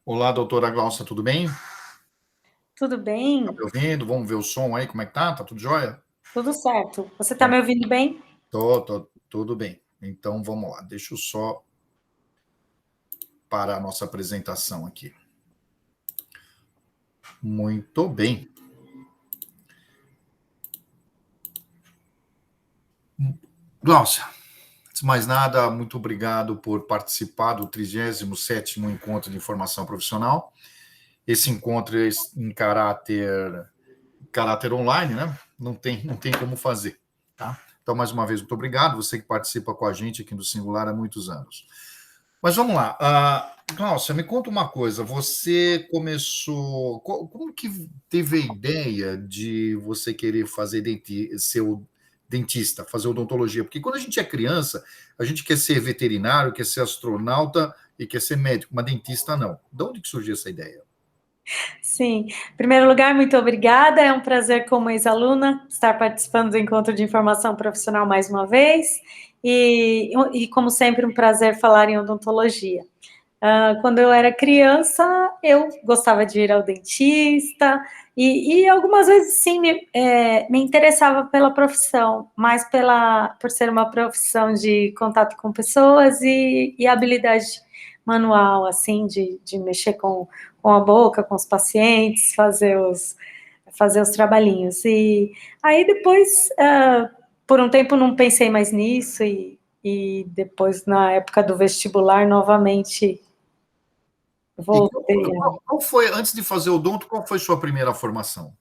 Olá, doutora Glaucia, tudo bem? Tudo Tá bem? me ouvindo? Vamos ver o som aí, como é que tá? Tá tudo jóia? Tudo certo. Você está Então, me ouvindo bem? tudo bem. Então, vamos lá. Deixa eu só parar a nossa apresentação aqui. Muito bem. Glaucia, antes de mais nada, muito obrigado por participar do 37º Encontro de Informação Profissional. Esse encontro é em caráter online, né? Não tem como fazer, tá? Então, mais uma vez, muito obrigado. Você que participa com a gente aqui do Singular há muitos anos. Mas vamos lá. Glaucia, me conta uma coisa. Você começou. Como que teve a ideia de você querer ser o dentista, fazer odontologia? Porque quando a gente é criança, a gente quer ser veterinário, quer ser astronauta e quer ser médico, mas dentista não. De onde que surgiu essa ideia? Sim. Em primeiro lugar, muito obrigada. É um prazer, como ex-aluna, estar participando do Encontro de Informação Profissional mais uma vez. E como sempre, um prazer falar em odontologia. Quando eu era criança, eu gostava de ir ao dentista e algumas vezes, sim, me interessava pela profissão, mas por ser uma profissão de contato com pessoas e habilidade manual, assim, de mexer com a boca, com os pacientes, fazer os trabalhinhos. E aí depois, por um tempo, não pensei mais nisso e depois, na época do vestibular, novamente E voltei. qual foi, antes de fazer odonto, qual foi sua primeira formação?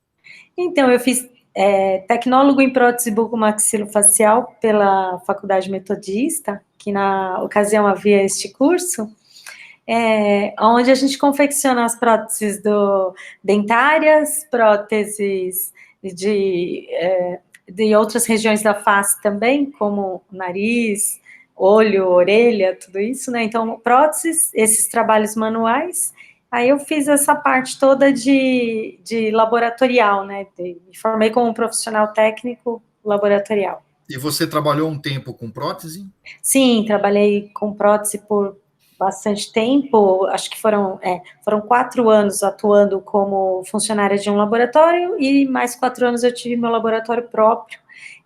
Então, eu fiz tecnólogo em prótese bucomaxilofacial pela Faculdade Metodista, que na ocasião havia este curso, onde a gente confecciona as próteses dentárias, próteses de outras regiões da face também, como nariz, olho, orelha, tudo isso, né? Então, próteses, esses trabalhos manuais. Aí eu fiz essa parte toda de laboratorial, né? Me formei como um profissional técnico laboratorial. E você trabalhou um tempo com prótese? Sim, trabalhei com prótese por bastante tempo, acho que foram 4 anos atuando como funcionária de um laboratório e mais 4 anos eu tive meu laboratório próprio.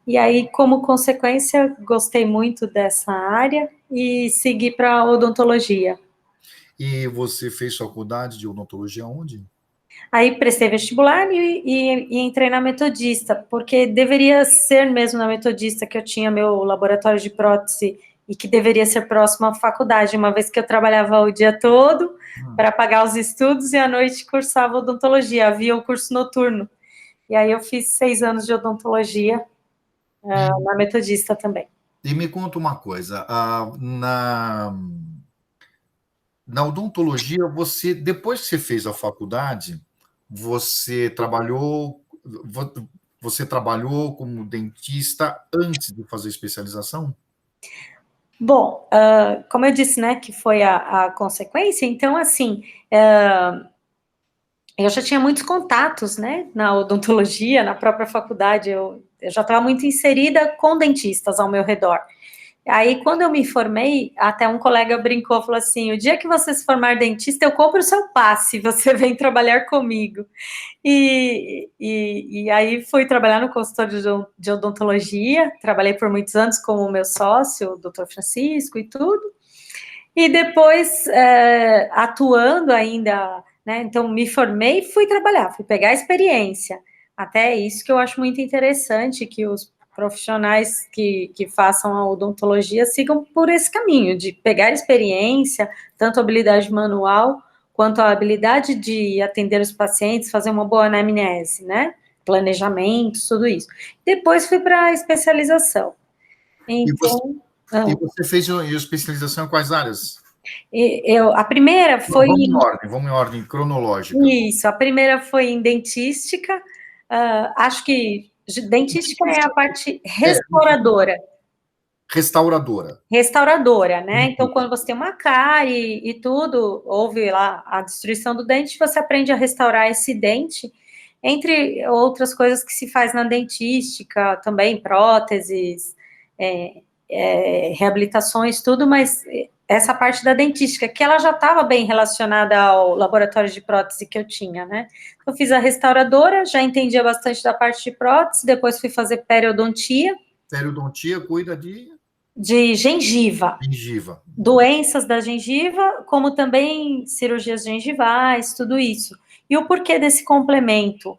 E aí, como consequência, gostei muito dessa área e segui para odontologia. E você fez faculdade de odontologia onde? Aí prestei vestibular e entrei na Metodista, porque deveria ser mesmo na Metodista que eu tinha meu laboratório de prótese e que deveria ser próximo à faculdade, uma vez que eu trabalhava o dia todo para pagar os estudos e à noite cursava odontologia, havia o curso noturno. E aí eu fiz 6 anos de odontologia E, na Metodista também. e me conta uma coisa, na odontologia, depois que você fez a faculdade, você trabalhou, você trabalhou como dentista antes de fazer especialização? Bom, como eu disse, né, que foi a consequência, então, assim, eu já tinha muitos contatos, né, na odontologia, na própria faculdade, eu já estava muito inserida com dentistas ao meu redor. Aí, quando eu me formei, até um colega brincou, falou assim, o dia que você se formar dentista, eu compro o seu passe, você vem trabalhar comigo. E aí, fui trabalhar no consultório de odontologia, trabalhei por muitos anos com o meu sócio, o doutor Francisco e tudo, e depois, atuando ainda, né, então me formei e fui trabalhar, fui pegar a experiência. Até isso que eu acho muito interessante, que os profissionais que façam a odontologia sigam por esse caminho, de pegar experiência, tanto a habilidade manual, quanto a habilidade de atender os pacientes, fazer uma boa anamnese, né, planejamento, tudo isso. Depois fui para a especialização. E você, Então, e você fez a especialização em quais áreas? a primeira foi Vamos em ordem cronológica. isso, a primeira foi em dentística, acho que dentística é a parte É, restauradora, né? Então, Isso. quando você tem uma cárie e tudo, houve lá a destruição do dente, você aprende a restaurar esse dente, entre outras coisas que se faz na dentística, também próteses, reabilitações, tudo, mas essa parte da dentística, que ela já estava bem relacionada ao laboratório de prótese que eu tinha, né? Eu fiz a restauradora, já entendia bastante da parte de prótese, depois fui fazer periodontia. Periodontia cuida de gengiva. gengiva. Doenças da gengiva, como também cirurgias gengivais, tudo isso. E o porquê desse complemento?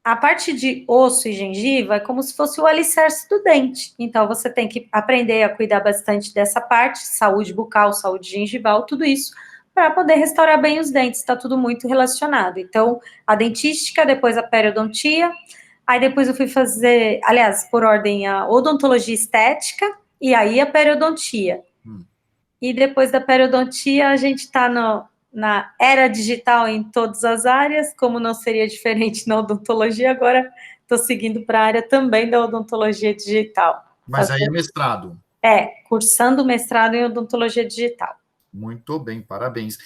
A parte de osso e gengiva é como se fosse o alicerce do dente. Então, você tem que aprender a cuidar bastante dessa parte, saúde bucal, saúde gengival, tudo isso, para poder restaurar bem os dentes. Está tudo muito relacionado. Então, a dentística, depois a periodontia. Aí depois eu fui fazer, aliás, por ordem, a odontologia estética e aí a periodontia. E depois da periodontia, a gente está na era digital em todas as áreas, como não seria diferente na odontologia, agora estou seguindo para a área também da odontologia digital. Mas aí é mestrado. Cursando mestrado em odontologia digital. Muito bem, parabéns.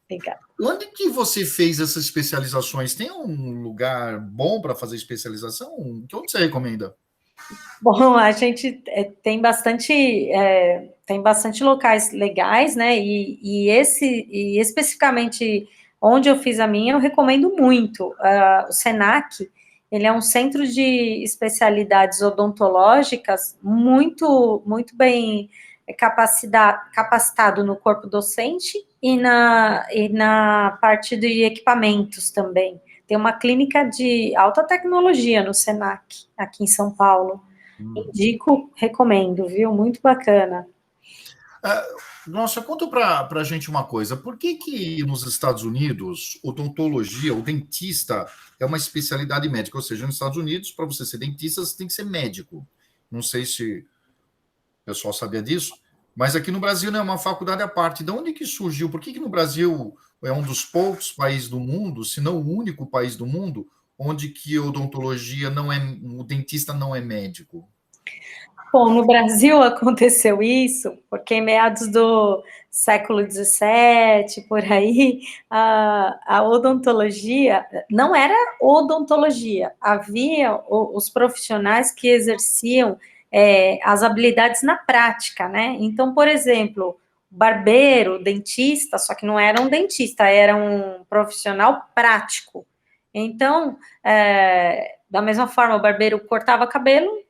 Obrigada. Onde que você fez essas especializações? Tem um lugar bom para fazer especialização? Onde você recomenda? Bom, a gente tem bastante locais legais, né? E especificamente onde eu fiz a minha, eu recomendo muito. O Senac, ele é um centro de especialidades odontológicas muito, muito bem capacitado no corpo docente e na parte de equipamentos também. Tem uma clínica de alta tecnologia no Senac, aqui em São Paulo. Indico, recomendo, viu? Muito bacana. Nossa, conta para a gente uma coisa. Por que nos Estados Unidos, odontologia, o dentista é uma especialidade médica? Ou seja, nos Estados Unidos, para você ser dentista, você tem que ser médico. Não sei se o pessoal sabia disso, mas aqui no Brasil não é uma faculdade à parte. De onde que surgiu? Por que no Brasil é um dos poucos países do mundo, se não o único país do mundo, onde que odontologia o dentista não é médico? Bom, no Brasil aconteceu isso, porque em meados do século XVII, por aí, a odontologia não era odontologia, havia os profissionais que exerciam as habilidades na prática, né? Então, por exemplo, barbeiro, dentista, só que não era um dentista, era um profissional prático. Então, da mesma forma, o barbeiro cortava cabelo,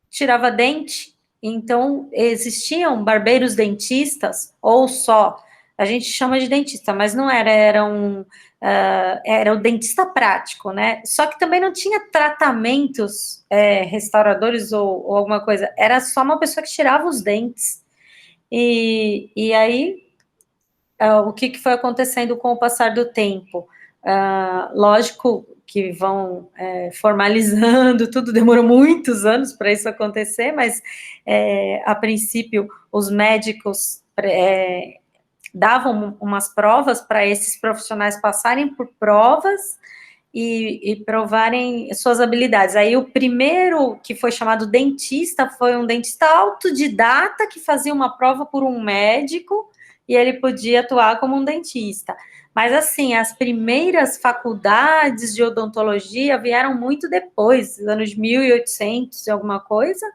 tirava dente, então existiam barbeiros dentistas, ou só, a gente chama de dentista, mas não era o dentista prático, né? Só que também não tinha tratamentos restauradores ou alguma coisa, era só uma pessoa que tirava os dentes. E aí, o que foi acontecendo com o passar do tempo? Lógico que vão formalizando, tudo demorou muitos anos para isso acontecer, mas a princípio os médicos davam umas provas para esses profissionais passarem por provas e provarem suas habilidades. Aí o primeiro que foi chamado dentista foi um dentista autodidata que fazia uma prova por um médico e ele podia atuar como um dentista. Mas, assim, as primeiras faculdades de odontologia vieram muito depois, nos anos 1800 e alguma coisa.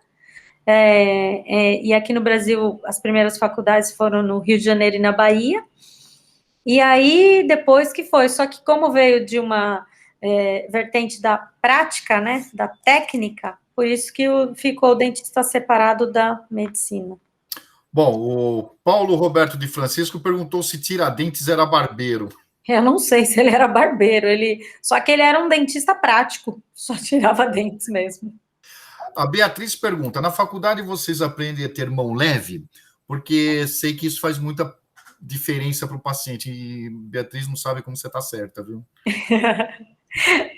E aqui no Brasil, as primeiras faculdades foram no Rio de Janeiro e na Bahia. E aí, depois que foi, só que como veio de uma vertente da prática, né, da técnica, por isso que ficou o dentista separado da medicina. Bom, o Paulo Roberto de Francisco perguntou se Tiradentes era barbeiro. Eu não sei se ele era barbeiro, só que ele era um dentista prático, só tirava dentes mesmo. A Beatriz pergunta, na faculdade vocês aprendem a ter mão leve? Porque sei que isso faz muita diferença para o paciente, e Beatriz não sabe como você está certa, viu?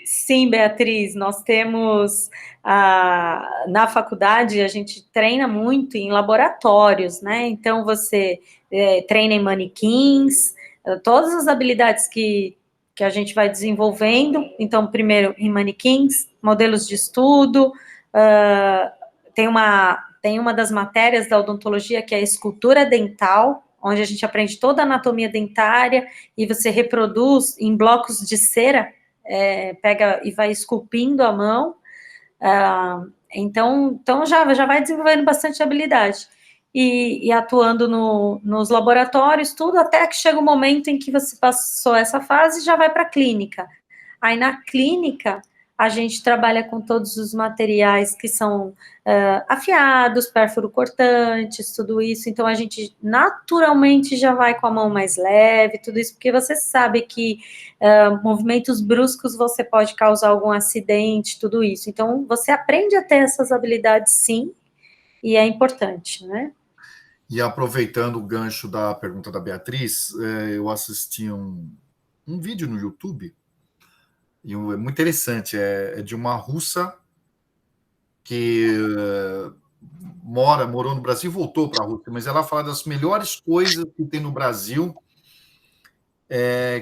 Sim, Beatriz, nós temos, na faculdade, a gente treina muito em laboratórios, né? Então, você treina em manequins, todas as habilidades que a gente vai desenvolvendo. Então, primeiro, em manequins, modelos de estudo, tem uma das matérias da odontologia que é a escultura dental, onde a gente aprende toda a anatomia dentária e você reproduz em blocos de cera, pega e vai esculpindo a mão, então já vai desenvolvendo bastante habilidade. e atuando nos laboratórios, tudo, até que chega o momento em que você passou essa fase e já vai para a clínica. Aí na clínica, a gente trabalha com todos os materiais que são afiados, pérfuro-cortantes, tudo isso. Então, a gente naturalmente já vai com a mão mais leve, tudo isso, porque você sabe que movimentos bruscos você pode causar algum acidente, tudo isso. Então, você aprende a ter essas habilidades, sim, e é importante, né? E aproveitando o gancho da pergunta da Beatriz, eu assisti um vídeo no YouTube, e é muito interessante, é de uma russa que morou no Brasil e voltou para a Rússia, mas ela fala das melhores coisas que tem no Brasil,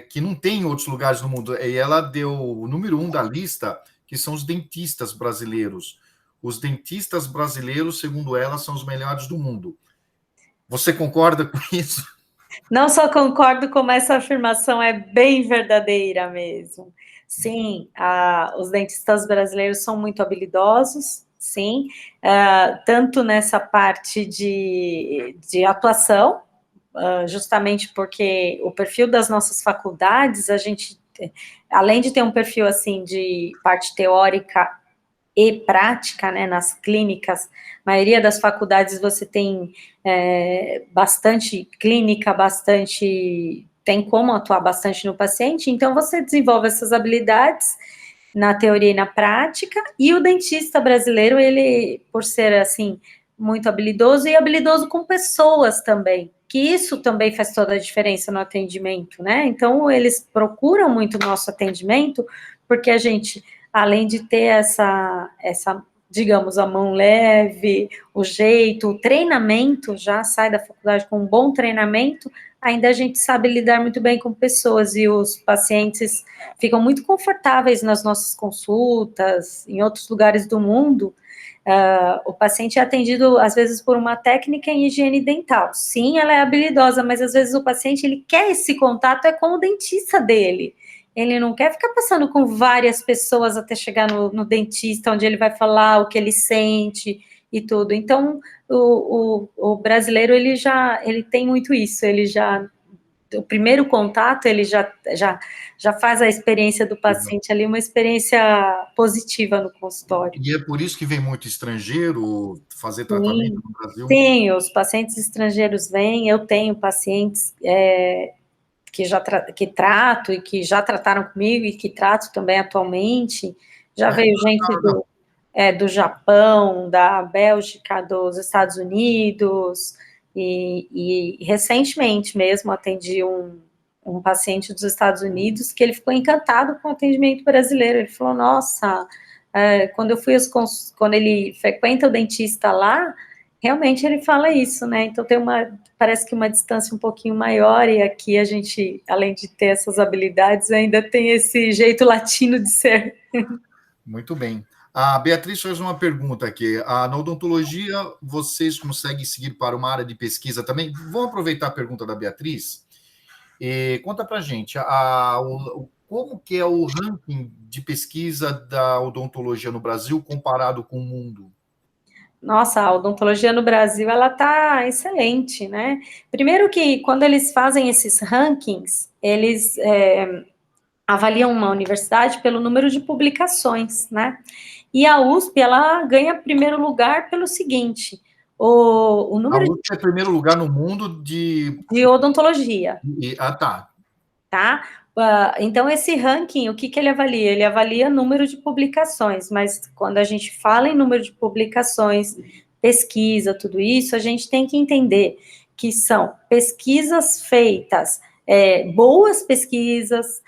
que não tem em outros lugares do mundo. E ela deu o número 1 da lista, que são os dentistas brasileiros. Os dentistas brasileiros, segundo ela, são os melhores do mundo. Você concorda com isso? Não só concordo, como essa afirmação é bem verdadeira mesmo. Sim, os dentistas brasileiros são muito habilidosos, sim, tanto nessa parte de atuação, justamente porque o perfil das nossas faculdades, a gente, além de ter um perfil assim de parte teórica e prática, né, nas clínicas, a maioria das faculdades você tem bastante clínica, tem como atuar bastante no paciente, então você desenvolve essas habilidades na teoria e na prática, e o dentista brasileiro, ele, por ser, assim, muito habilidoso, e habilidoso com pessoas também, que isso também faz toda a diferença no atendimento, né, então eles procuram muito o nosso atendimento, porque a gente, além de ter essa, digamos, a mão leve, o jeito, o treinamento, já sai da faculdade com um bom treinamento, ainda a gente sabe lidar muito bem com pessoas, e os pacientes ficam muito confortáveis nas nossas consultas, em outros lugares do mundo. O paciente é atendido, às vezes, por uma técnica em higiene dental. Sim, ela é habilidosa, mas às vezes o paciente, ele quer esse contato com o dentista dele. Ele não quer ficar passando com várias pessoas até chegar no dentista, onde ele vai falar o que ele sente e tudo. Então, o brasileiro, ele tem muito isso, o primeiro contato, ele já faz a experiência do paciente ali, uma experiência positiva no consultório. E é por isso que vem muito estrangeiro fazer tratamento no Brasil? Sim, os pacientes estrangeiros vêm, eu tenho pacientes que trato e que já trataram comigo e que trato também atualmente. Já veio gente do Japão, da Bélgica, dos Estados Unidos, e recentemente mesmo atendi um paciente dos Estados Unidos que ele ficou encantado com o atendimento brasileiro. Ele falou, nossa, quando ele frequenta o dentista lá, realmente ele fala isso, né? Então parece que uma distância um pouquinho maior, e aqui a gente, além de ter essas habilidades, ainda tem esse jeito latino de ser. Muito bem. A Beatriz faz uma pergunta aqui. Na odontologia, vocês conseguem seguir para uma área de pesquisa também? Vamos aproveitar a pergunta da Beatriz. Conta para a gente, como que é o ranking de pesquisa da odontologia no Brasil comparado com o mundo? Nossa, a odontologia no Brasil, ela tá excelente, né? Primeiro que, quando eles fazem esses rankings, eles avaliam uma universidade pelo número de publicações, né? E a USP, ela ganha primeiro lugar pelo seguinte, o A número USP é primeiro lugar no mundo de... de odontologia. Tá. Tá? Então, esse ranking, o que ele avalia? Ele avalia número de publicações, mas quando a gente fala em número de publicações, pesquisa, tudo isso, a gente tem que entender que são pesquisas feitas, boas pesquisas,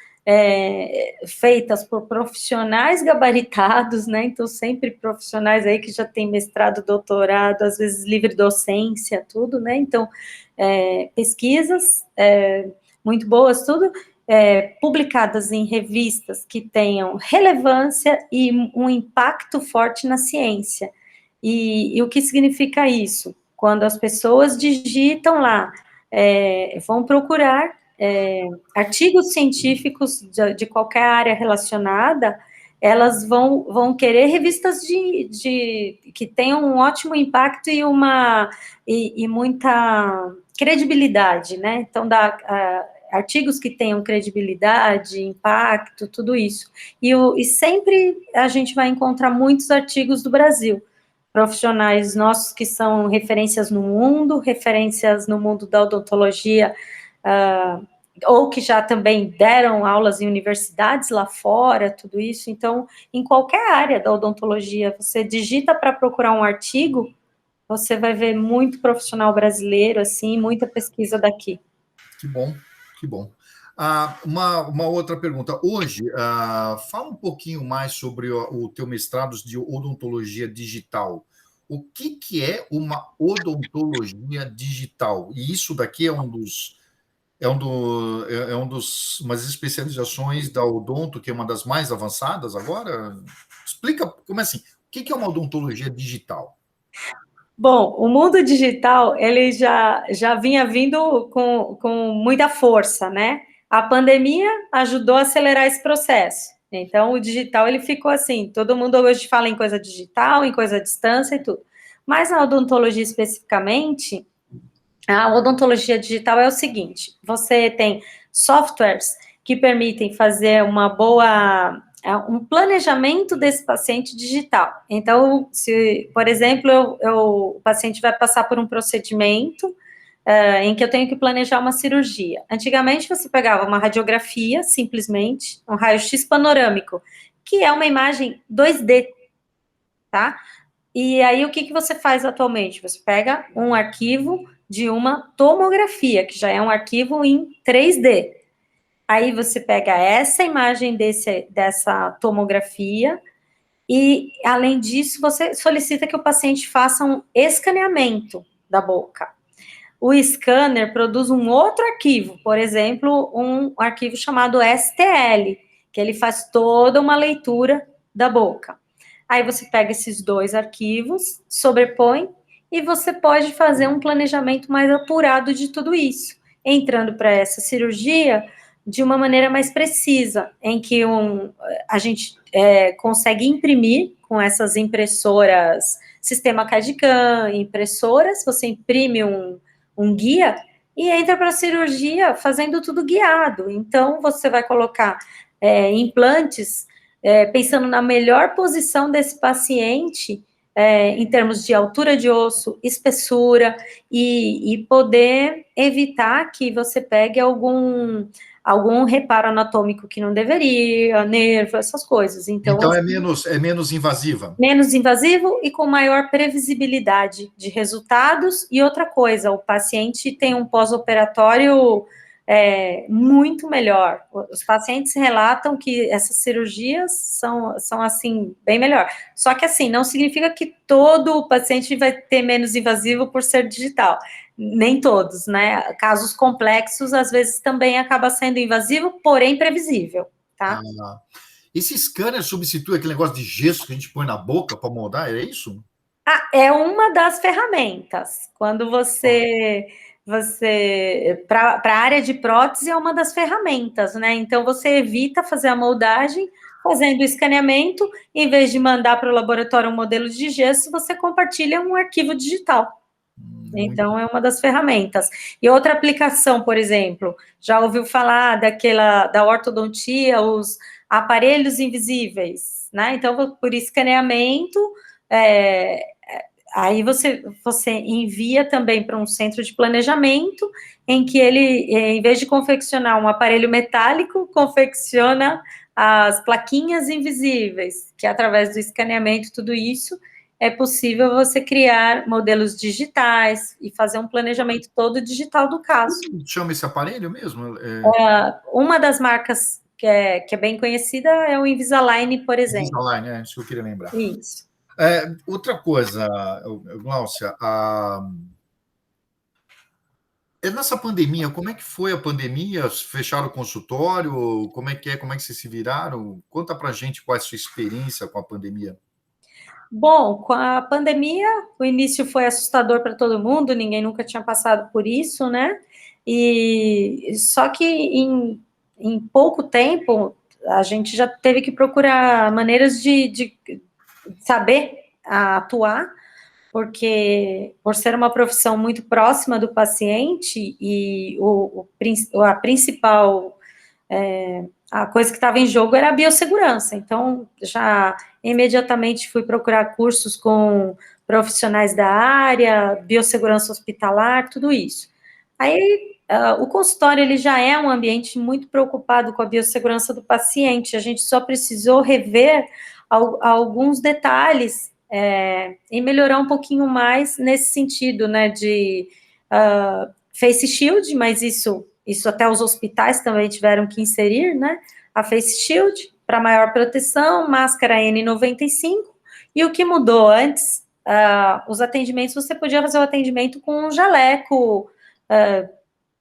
feitas por profissionais gabaritados, né? Então, sempre profissionais aí que já têm mestrado, doutorado, às vezes livre docência, tudo, né? Então, pesquisas muito boas, tudo publicadas em revistas que tenham relevância e um impacto forte na ciência. E o que significa isso? Quando as pessoas digitam lá, vão procurar artigos científicos de qualquer área relacionada, elas vão querer revistas que tenham um ótimo impacto e muita credibilidade, né? Então, artigos que tenham credibilidade, impacto, tudo isso. E sempre a gente vai encontrar muitos artigos do Brasil, profissionais nossos que são referências no mundo, referências no mundo da odontologia, ou que já também deram aulas em universidades lá fora, tudo isso. Então, em qualquer área da odontologia, você digita para procurar um artigo, você vai ver muito profissional brasileiro, assim, muita pesquisa daqui. Que bom, que bom. Uma outra pergunta. Hoje, fala um pouquinho mais sobre o teu mestrado de odontologia digital. O que é uma odontologia digital? E isso daqui umas especializações da odonto, que é uma das mais avançadas agora? Explica como é assim. O que é uma odontologia digital? Bom, o mundo digital, ele já vinha vindo com muita força, né? A pandemia ajudou a acelerar esse processo. Então, o digital, ele ficou assim, todo mundo hoje fala em coisa digital, em coisa à distância e tudo. Mas na odontologia especificamente, a odontologia digital é o seguinte, você tem softwares que permitem fazer um planejamento desse paciente digital. Então, se, por exemplo, o paciente vai passar por um procedimento em que eu tenho que planejar uma cirurgia. Antigamente, você pegava uma radiografia, simplesmente, um raio-x panorâmico, que é uma imagem 2D, tá? E aí, o que você faz atualmente? Você pega um arquivo de uma tomografia, que já é um arquivo em 3D. Aí você pega essa imagem dessa tomografia e, além disso, você solicita que o paciente faça um escaneamento da boca. O scanner produz um outro arquivo, por exemplo, um arquivo chamado STL, que ele faz toda uma leitura da boca. Aí você pega esses dois arquivos, sobrepõe e você pode fazer um planejamento mais apurado de tudo isso, entrando para essa cirurgia de uma maneira mais precisa, em que a gente consegue imprimir com essas impressoras, sistema CAD/CAM, impressoras, você imprime um guia e entra para a cirurgia fazendo tudo guiado. Então, você vai colocar implantes pensando na melhor posição desse paciente, em termos de altura de osso, espessura, e poder evitar que você pegue algum reparo anatômico que não deveria, nervo, essas coisas. Então, é menos invasiva. Menos invasivo e com maior previsibilidade de resultados. E outra coisa, o paciente tem um pós-operatório muito melhor. Os pacientes relatam que essas cirurgias são assim, bem melhor. Só que, assim, não significa que todo paciente vai ter menos invasivo por ser digital. Nem todos, né? Casos complexos, às vezes, também acaba sendo invasivo, porém previsível, tá? Esse scanner substitui aquele negócio de gesso que a gente põe na boca para moldar, é isso? É uma das ferramentas. Quando para a área de prótese é uma das ferramentas, né? Então você evita fazer a moldagem fazendo o escaneamento, em vez de mandar para o laboratório um modelo de gesso, você compartilha um arquivo digital. Então, é uma das ferramentas. E outra aplicação, por exemplo, já ouviu falar da ortodontia, os aparelhos invisíveis, né? Então, por escaneamento, aí você envia também para um centro de planejamento, em que ele, em vez de confeccionar um aparelho metálico, confecciona as plaquinhas invisíveis, que através do escaneamento, tudo isso, é possível você criar modelos digitais e fazer um planejamento todo digital do caso. Como chama esse aparelho mesmo? Uma das marcas que é bem conhecida é o Invisalign, por exemplo. Invisalign, é isso que eu queria lembrar. Isso. Outra coisa, Gláucia, nessa pandemia, como é que foi a pandemia? Fecharam o consultório? Como é que vocês se viraram? Conta pra gente qual é a sua experiência com a pandemia. Bom, com a pandemia, o início foi assustador para todo mundo, ninguém nunca tinha passado por isso, né? E só que em pouco tempo, a gente já teve que procurar maneiras de saber atuar, porque por ser uma profissão muito próxima do paciente e a principal a coisa que estava em jogo era a biossegurança. Então, já imediatamente fui procurar cursos com profissionais da área, biossegurança hospitalar, tudo isso. Aí, o consultório, ele já é um ambiente muito preocupado com a biossegurança do paciente, a gente só precisou rever alguns detalhes e melhorar um pouquinho mais nesse sentido, né, de face shield, mas isso até os hospitais também tiveram que inserir, né, a face shield para maior proteção, máscara N95, e o que mudou antes, os atendimentos, você podia fazer o atendimento com um jaleco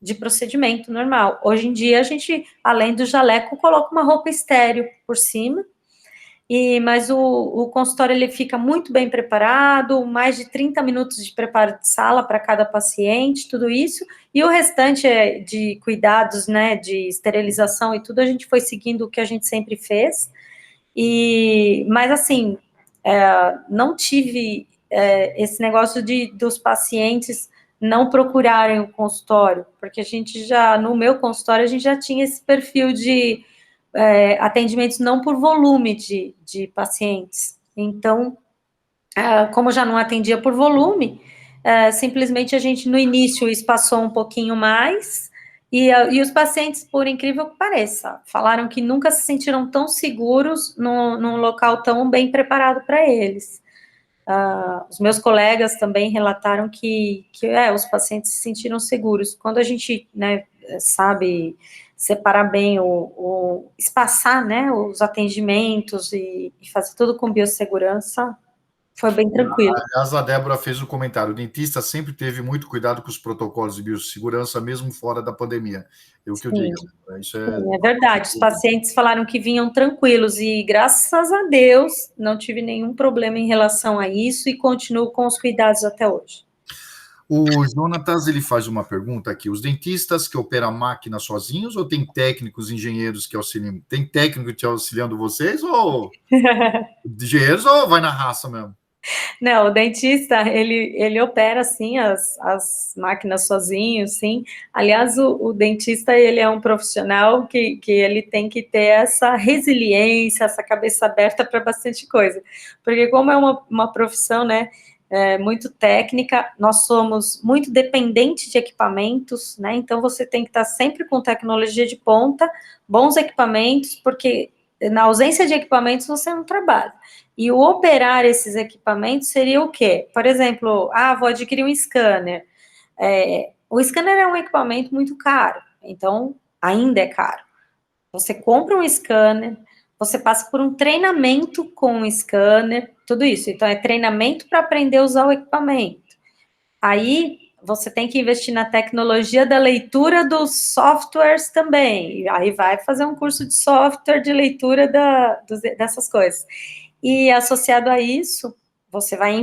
de procedimento normal. Hoje em dia, a gente, além do jaleco, coloca uma roupa estéreo por cima, mas o consultório ele fica muito bem preparado, mais de 30 minutos de preparo de sala para cada paciente, tudo isso, e o restante de cuidados, né, de esterilização e tudo, a gente foi seguindo o que a gente sempre fez, mas assim, não tive esse negócio dos pacientes não procurarem o consultório, porque a gente já, no meu consultório, a gente já tinha esse perfil de atendimentos não por volume de pacientes. Então, como já não atendia por volume, simplesmente a gente, no início, espaçou um pouquinho mais, e os pacientes, por incrível que pareça, falaram que nunca se sentiram tão seguros num local tão bem preparado para eles. Os meus colegas também relataram que os pacientes se sentiram seguros. Quando a gente, né, sabe separar bem espaçar, né, os atendimentos e fazer tudo com biossegurança, foi bem tranquilo. Aliás, a Débora fez um comentário. O dentista sempre teve muito cuidado com os protocolos de biossegurança, mesmo fora da pandemia. É o que eu digo. Isso é verdade. Os pacientes falaram que vinham tranquilos e, graças a Deus, não tive nenhum problema em relação a isso e continuo com os cuidados até hoje. O Jonatas, ele faz uma pergunta aqui. Os dentistas que operam a máquina sozinhos ou tem técnicos, engenheiros que auxiliam? Tem técnico te auxiliando vocês ou engenheiros ou vai na raça mesmo? Não, o dentista, ele opera, sim, as máquinas sozinho, sim. Aliás, o dentista, ele é um profissional que ele tem que ter essa resiliência, essa cabeça aberta para bastante coisa. Porque como é uma profissão, né, muito técnica, nós somos muito dependentes de equipamentos, né, então você tem que estar sempre com tecnologia de ponta, bons equipamentos, porque na ausência de equipamentos você não trabalha. E o operar esses equipamentos seria o quê? Por exemplo, vou adquirir um scanner. O scanner é um equipamento muito caro, então ainda é caro. Você compra um scanner, você passa por um treinamento com o scanner, tudo isso. Então, é treinamento para aprender a usar o equipamento. Aí, você tem que investir na tecnologia da leitura dos softwares também. Aí, vai fazer um curso de software de leitura dessas coisas. E, associado a isso, você vai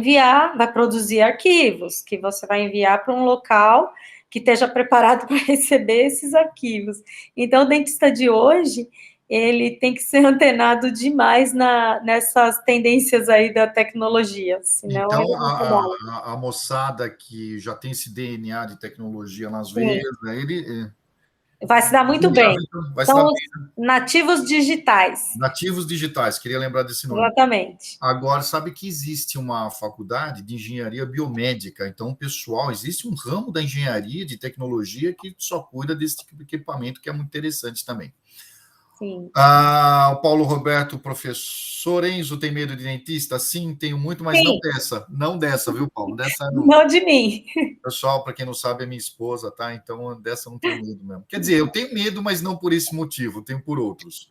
produzir arquivos, que você vai enviar para um local que esteja preparado para receber esses arquivos. Então, o dentista de hoje, ele tem que ser antenado demais nessas tendências aí da tecnologia, senão então, ele não trabalha. a moçada que já tem esse DNA de tecnologia nas veias, né, ele vai se dar muito bem. vai se São dar os bem. nativos digitais. Nativos digitais, queria lembrar desse nome. Exatamente. Agora, sabe que existe uma faculdade de engenharia biomédica, então, pessoal, existe um ramo da engenharia de tecnologia que só cuida desse tipo de equipamento, que é muito interessante também. Sim. O Paulo Roberto, professor Enzo, tem medo de dentista? Sim, tenho muito, mas Sim. não dessa, viu, Paulo? Dessa não de mim. Pessoal, para quem não sabe, é minha esposa, tá? Então, dessa eu não tenho medo mesmo. Quer dizer, eu tenho medo, mas não por esse motivo, tenho por outros.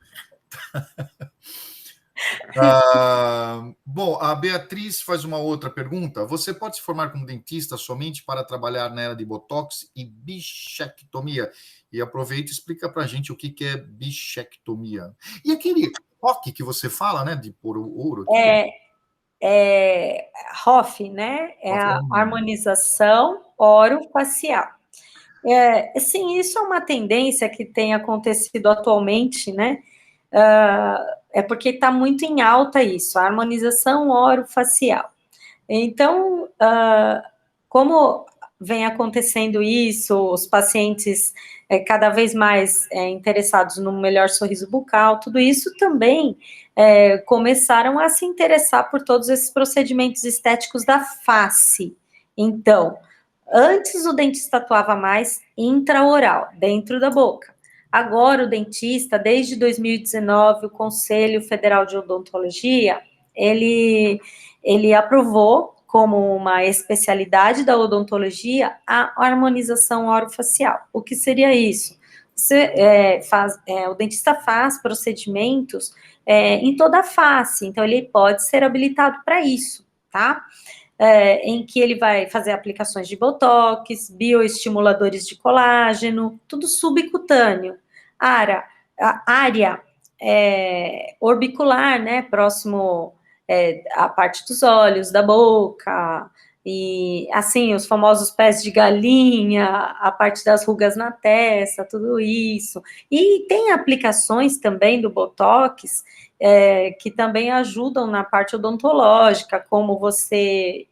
Bom, a Beatriz faz uma outra pergunta. Você pode se formar como dentista somente para trabalhar na era de Botox e bichectomia? E aproveita e explica para a gente o que é bichectomia. E aquele toque que você fala, né, de pôr o ouro aqui? ROF, né? É a harmonização orofacial. Sim, isso é uma tendência que tem acontecido atualmente, né? é porque está muito em alta isso, a harmonização orofacial. Então, como vem acontecendo isso, os pacientes cada vez mais interessados no melhor sorriso bucal, tudo isso também começaram a se interessar por todos esses procedimentos estéticos da face. Então, antes o dentista atuava mais intraoral, dentro da boca. Agora o dentista, desde 2019, o Conselho Federal de Odontologia, ele aprovou como uma especialidade da odontologia a harmonização orofacial. O que seria isso? O dentista faz procedimentos em toda a face, então ele pode ser habilitado para isso, tá? Em que ele vai fazer aplicações de botox, bioestimuladores de colágeno, tudo subcutâneo. A área orbicular, né, próximo a parte dos olhos, da boca, e assim, os famosos pés de galinha, a parte das rugas na testa, tudo isso. E tem aplicações também do Botox, que também ajudam na parte odontológica, como você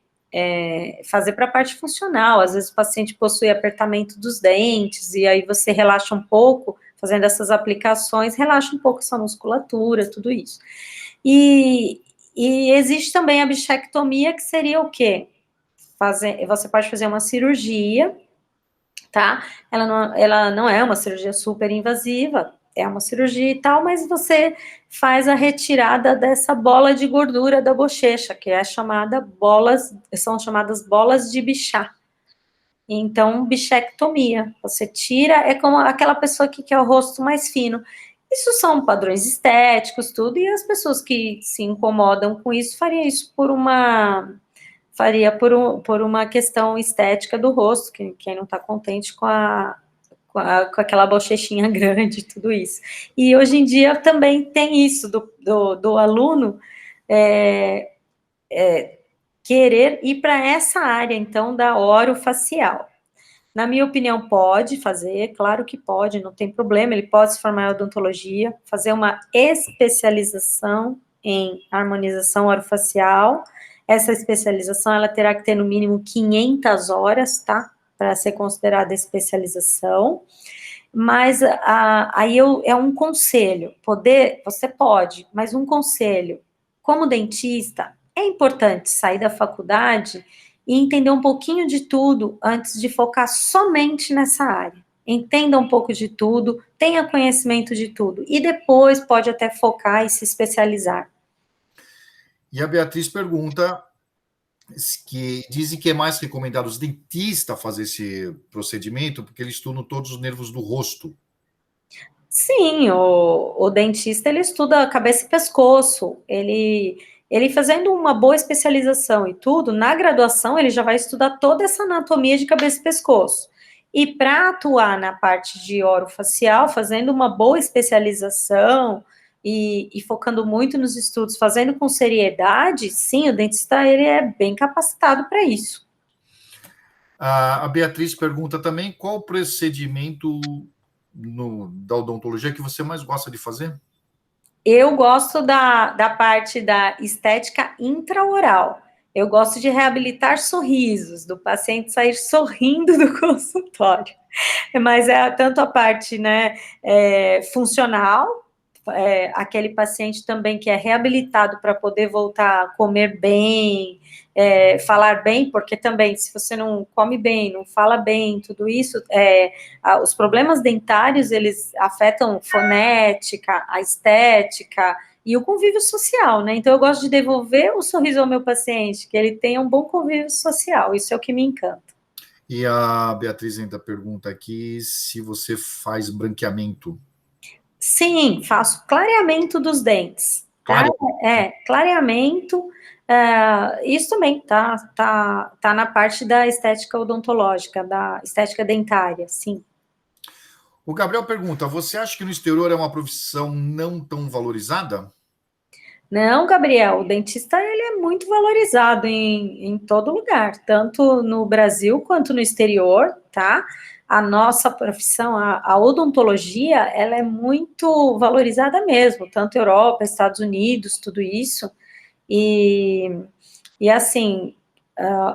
fazer para a parte funcional. Às vezes o paciente possui apertamento dos dentes, e aí você relaxa um pouco, fazendo essas aplicações, relaxa um pouco essa musculatura, tudo isso. E existe também a bichectomia, que seria o quê? Você pode fazer uma cirurgia, tá? Ela não é uma cirurgia super invasiva, é uma cirurgia e tal, mas você faz a retirada dessa bola de gordura da bochecha, que são chamadas bolas de Bichat. Então, bichectomia, você tira, é como aquela pessoa que quer o rosto mais fino. Isso são padrões estéticos, tudo, e as pessoas que se incomodam com isso faria isso por uma questão estética do rosto, quem não está contente com aquela bochechinha grande, tudo isso. E hoje em dia também tem isso do aluno querer ir para essa área, então, da orofacial. Na minha opinião, pode fazer, claro que pode, não tem problema, ele pode se formar em odontologia, fazer uma especialização em harmonização orofacial. Essa especialização, ela terá que ter no mínimo 500 horas, tá? Para ser considerada especialização. Mas aí é um conselho, você pode, mas um conselho, como dentista, é importante sair da faculdade e entender um pouquinho de tudo antes de focar somente nessa área. Entenda um pouco de tudo, tenha conhecimento de tudo, e depois pode até focar e se especializar. E a Beatriz pergunta que dizem que é mais recomendado os dentistas fazer esse procedimento porque eles estudam todos os nervos do rosto. Sim, o dentista, ele estuda cabeça e pescoço, ele fazendo uma boa especialização e tudo, na graduação ele já vai estudar toda essa anatomia de cabeça e pescoço. E para atuar na parte de orofacial, fazendo uma boa especialização e focando muito nos estudos, fazendo com seriedade, sim, o dentista, ele é bem capacitado para isso. A Beatriz pergunta também qual o procedimento da odontologia que você mais gosta de fazer? Eu gosto da parte da estética intraoral. Eu gosto de reabilitar sorrisos, do paciente sair sorrindo do consultório. Mas é tanto a parte, né, funcional, aquele paciente também que é reabilitado para poder voltar a comer bem, falar bem, porque também, se você não come bem, não fala bem, tudo isso, os problemas dentários, eles afetam fonética, a estética e o convívio social, né? Então, eu gosto de devolver o sorriso ao meu paciente, que ele tenha um bom convívio social, isso é o que me encanta. E a Beatriz ainda pergunta aqui se você faz branqueamento. Sim, faço clareamento dos dentes. Tá? Clareamento. Isso também tá na parte da estética odontológica, da estética dentária, sim. O Gabriel pergunta: você acha que no exterior é uma profissão não tão valorizada? Não, Gabriel, o dentista ele é muito valorizado em todo lugar, tanto no Brasil quanto no exterior, tá? A nossa profissão, a odontologia, ela é muito valorizada mesmo, tanto Europa, Estados Unidos, tudo isso. E, e assim,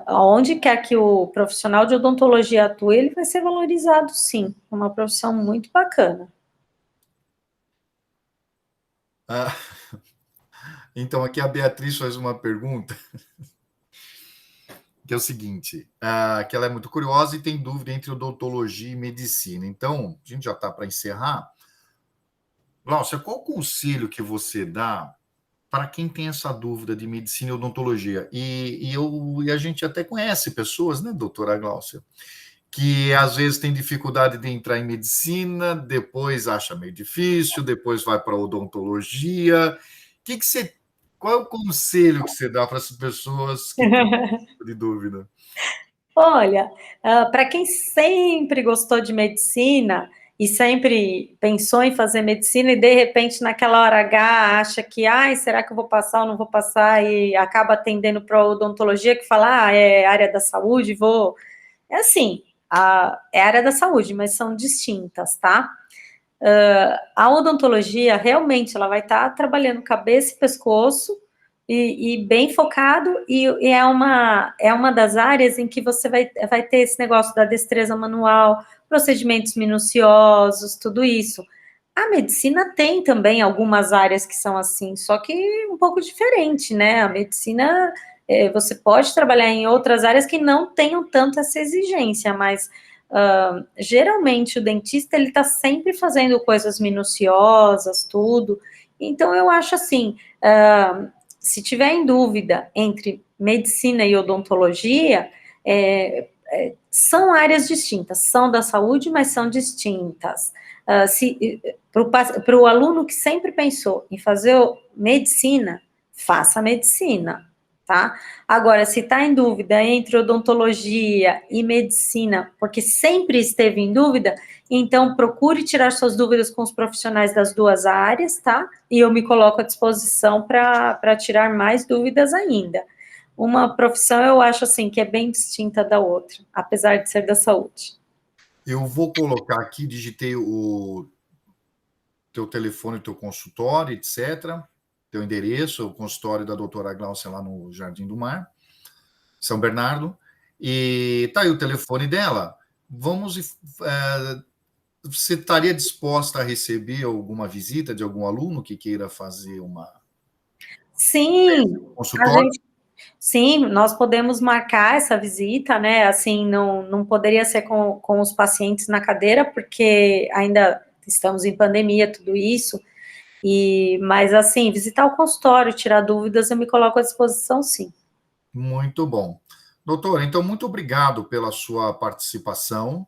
aonde quer que o profissional de odontologia atue, ele vai ser valorizado sim. É uma profissão muito bacana. Ah, então, aqui a Beatriz faz uma pergunta, que é o seguinte, que ela é muito curiosa e tem dúvida entre odontologia e medicina. Então, a gente já está para encerrar. Glaucia, qual o conselho que você dá para quem tem essa dúvida de medicina e odontologia? E a gente até conhece pessoas, né, doutora Glaucia, que às vezes tem dificuldade de entrar em medicina, depois acha meio difícil, depois vai para odontologia. Que você, qual é o conselho que você dá para essas pessoas que têm de dúvida? Olha, para quem sempre gostou de medicina e sempre pensou em fazer medicina e de repente naquela hora H acha que, ai, será que eu vou passar ou não vou passar e acaba atendendo para odontologia que fala, é área da saúde, vou. É assim, é área da saúde, mas são distintas, tá? A odontologia realmente ela vai estar trabalhando cabeça e pescoço e bem focado, e é uma das áreas em que você vai ter esse negócio da destreza manual, procedimentos minuciosos, tudo isso. A medicina tem também algumas áreas que são assim, só que um pouco diferente, né? A medicina, você pode trabalhar em outras áreas que não tenham tanto essa exigência, mas geralmente o dentista ele está sempre fazendo coisas minuciosas, tudo. Então eu acho assim, se tiver em dúvida entre medicina e odontologia, são áreas distintas, são da saúde, mas são distintas. Para o aluno que sempre pensou em fazer medicina, faça medicina, tá? Agora, se está em dúvida entre odontologia e medicina, porque sempre esteve em dúvida, então procure tirar suas dúvidas com os profissionais das duas áreas, tá? E eu me coloco à disposição para tirar mais dúvidas ainda. Uma profissão eu acho assim que é bem distinta da outra, apesar de ser da saúde. Eu vou colocar aqui, digitei o teu telefone, teu consultório, etc., teu endereço, o consultório da doutora Glaucia lá no Jardim do Mar, São Bernardo, e tá aí o telefone dela. Você estaria disposta a receber alguma visita de algum aluno que queira fazer uma Sim, consultório? sim, nós podemos marcar essa visita, né? Assim, não poderia ser com os pacientes na cadeira, porque ainda estamos em pandemia, tudo isso. Mas assim, visitar o consultório, tirar dúvidas, eu me coloco à disposição, sim. Muito bom. Doutor, então, muito obrigado pela sua participação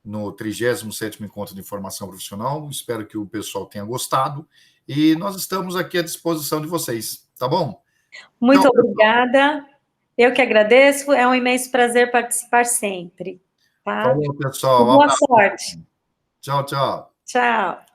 no 37º Encontro de Formação Profissional. Espero que o pessoal tenha gostado. E nós estamos aqui à disposição de vocês, tá bom? Muito Tchau, obrigada. Eu que agradeço. É um imenso prazer participar sempre. Tá? falou, pessoal. Um Boa abraço. sorte. Tchau, tchau. Tchau.